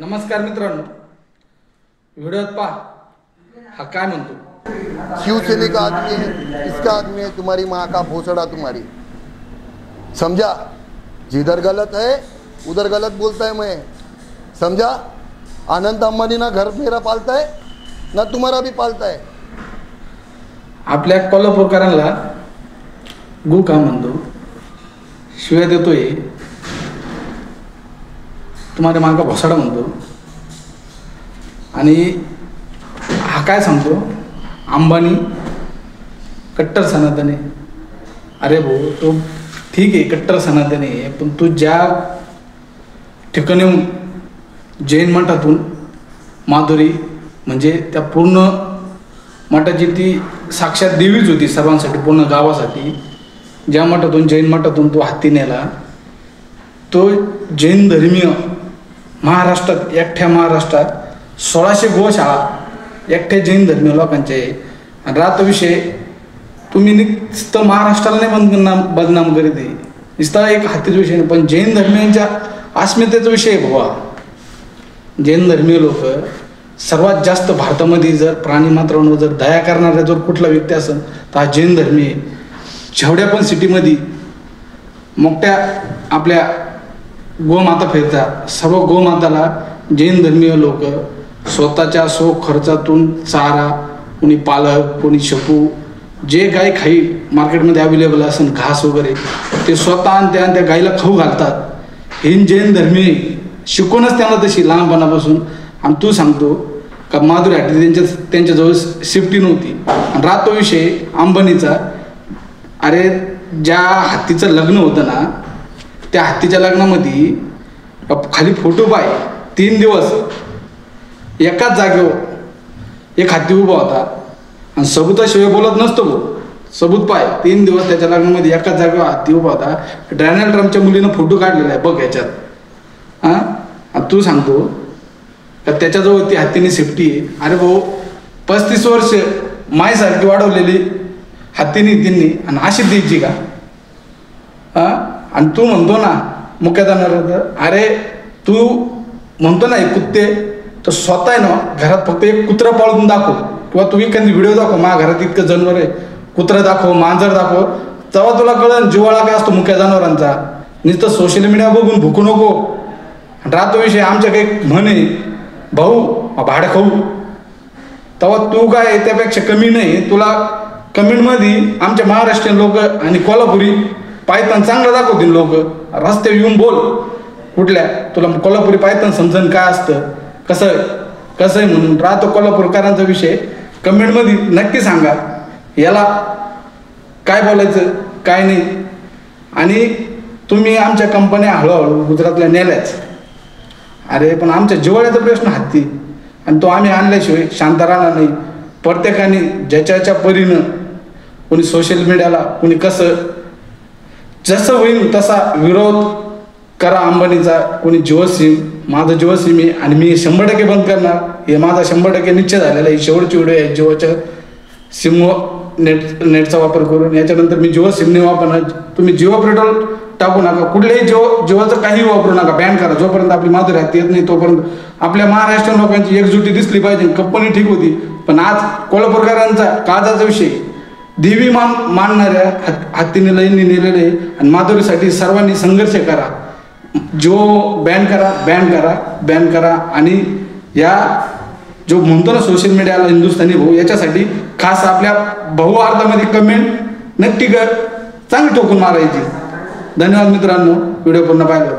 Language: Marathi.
नमस्कार मित्रांनो, व्हिडिओत पहा हा काय म्हणतो। शिवसेने का आदमी है, इसका आदमी है, तुम्हारी माँ का भोसड़ा तुम्हारी। समझा? जिधर गलत है उधर गलत बोलता है मैं, समझा? अनंत अंबानी ना घर मेरा पालता है ना तुम्हारा भी पालता है। आपल्या कोल्हापूरकरांना गु का म्हणतो, शिव्या देतोय, तुम्हारे माँ का भोसड़ा म्हणतो आणि हा काय सांगतो, अंबानी कट्टर सनातनी। अरे भाऊ, तो ठीक आहे कट्टर सनातनी आहे, पण तू ज्या ठिकाणी जैन मठातून माधुरी म्हणजे त्या पूर्ण मठाची ती साक्षात देवीच होती सर्वांसाठी, पूर्ण गावासाठी, ज्या मठातून जैन मठातून तो हत्ती नेला, तो जैन धर्मीय महाराष्ट्रात एकट्या महाराष्ट्रात 1600 गोशाळा एकट्या जैन धर्मीय लोकांचे आहे। आणि राहतो विषय, तुम्ही नुसतं महाराष्ट्राला नाही बदनाम करीत आहे, नुसता एक हत्तीचा विषय नाही, पण जैन धर्मीयांच्या अस्मितेचा विषय आहे बाबा। जैन धर्मीय लोक सर्वात जास्त भारतामध्ये जर प्राणी मात्रांवर जर दया करणारा जर कुठला व्यक्ती असेल तर हा जैन धर्मीय। जेवढ्या पण सिटीमध्ये मोठ्या आपल्या गोमाता फिरतात, सर्व गोमाताला जैन धर्मीय लोक स्वतःच्या खर्चातून चारा, कोणी पालक, कोणी शपू, जे गाय खाई मार्केटमध्ये अवेलेबल असेल घास वगैरे, ते स्वतः आणि त्या गायीला खाऊ घालतात। हे जैन धर्मीय शिकवणच त्यांना तशी लहानपणापासून। आणि तू सांगतो का माधुरी हट्टी त्यांच्याजवळ सेफ्टी नव्हती। आणि राहतो विषय अंबानीचा, अरे ज्या हत्तीचं लग्न होतं ना, त्या हत्तीच्या लग्नामध्ये खाली फोटो पाय, 3 दिवस एकाच जागेवर एक हत्ती उभा होता आणि सबूताशिवाय बोलत नसतो भाऊ, सबूत पाय, 3 दिवस त्याच्या लग्नामध्ये एकाच जागेवर हत्ती उभा होता। डोनाल्ड ट्रम्पच्या मुलीनं फोटो काढलेला आहे बघ याच्यात। आणि तू सांगतो का त्याच्याजवळ ती हत्तीने सेफ्टी आहे। अरे भाऊ, 35 वर्ष मायसारखी वाढवलेली हत्तीने त्यांनी आणि अशी द्यायची का? आणि तू म्हणतो ना मुक्यादार, अरे तू म्हणतो ना एक कुत्ते, तर स्वतः आहे ना घरात फक्त एक कुत्रा पाळून दाखव, किंवा तू एखादी व्हिडिओ दाखव, माझ्या घरात इतकं जनावर आहे, कुत्रा दाखव, मांजर दाखव, तेव्हा तुला कळलं जिव्हाळा काय असतो मुक्या जनावरांचा। नुसतं सोशल मीडिया बघून भुकू नको। राहतो विषय, आमच्या काही म्हणे भाऊ भाडं खाऊ, तेव्हा तू काय त्यापेक्षा कमी नाही। तुला कमेंटमध्ये आमच्या महाराष्ट्रीयन लोक आणि कोल्हापुरी पायथन चांगलं दाखवतील लोक, रस्ते येऊन बोल कुठल्या, तुला कोल्हापुरी पायथन समजून काय असतं, कसं आहे म्हणून। राहतो कोल्हापूरकरांचा विषय, कमेंटमध्ये नक्की सांगा याला काय बोलायचं काय नाही। आणि तुम्ही आमच्या कंपन्या हळूहळू गुजरातला नेल्याच, अरे पण आमच्या जिव्हाळ्याचा प्रश्न हत्ती, आणि तो आम्ही आणल्याशिवाय शांत राहणार नाही। प्रत्येकाने ज्याच्या परीनं, कोणी सोशल मीडियाला, कोणी कसं, जसं होईल तसा विरोध करा अंबानीचा। कोणी जिओ सिम, माझं जिओ सिम आहे आणि मी 100% बंद करणार, हे माझा 100% निश्चय झालेला आहे। शेवटची व्हिडिओ आहे जिओच्या सिम नेटचा वापर करून, याच्यानंतर मी जिओ सिम नाही वापरणार। तुम्ही जिओ पेट्रोल टाकू नका, कुठल्याही जिओचं काही वापरू नका, बॅन करा। जोपर्यंत आपली माधुरी हत्ती येत नाही तोपर्यंत आपल्या महाराष्ट्रीयन लोकांची एकजुटी दिसली पाहिजे। कंपनी ठीक होती, पण आज कोल्हापूरकरांचा काळजाचा विषय, देवी मानणाऱ्या हत्तीने लईंनी नेलेले आहे। आणि माधुरीसाठी सर्वांनी संघर्ष करा, जो बॅन करा। आणि या जो म्हणतो ना सोशल मीडियाला हिंदुस्थानी भाऊ, याच्यासाठी खास आपल्या बहुवार्तामध्ये कमेंट नक्की कर, चांगली ठोकून मारायची। धन्यवाद मित्रांनो, व्हिडिओ पूर्ण पाहिला।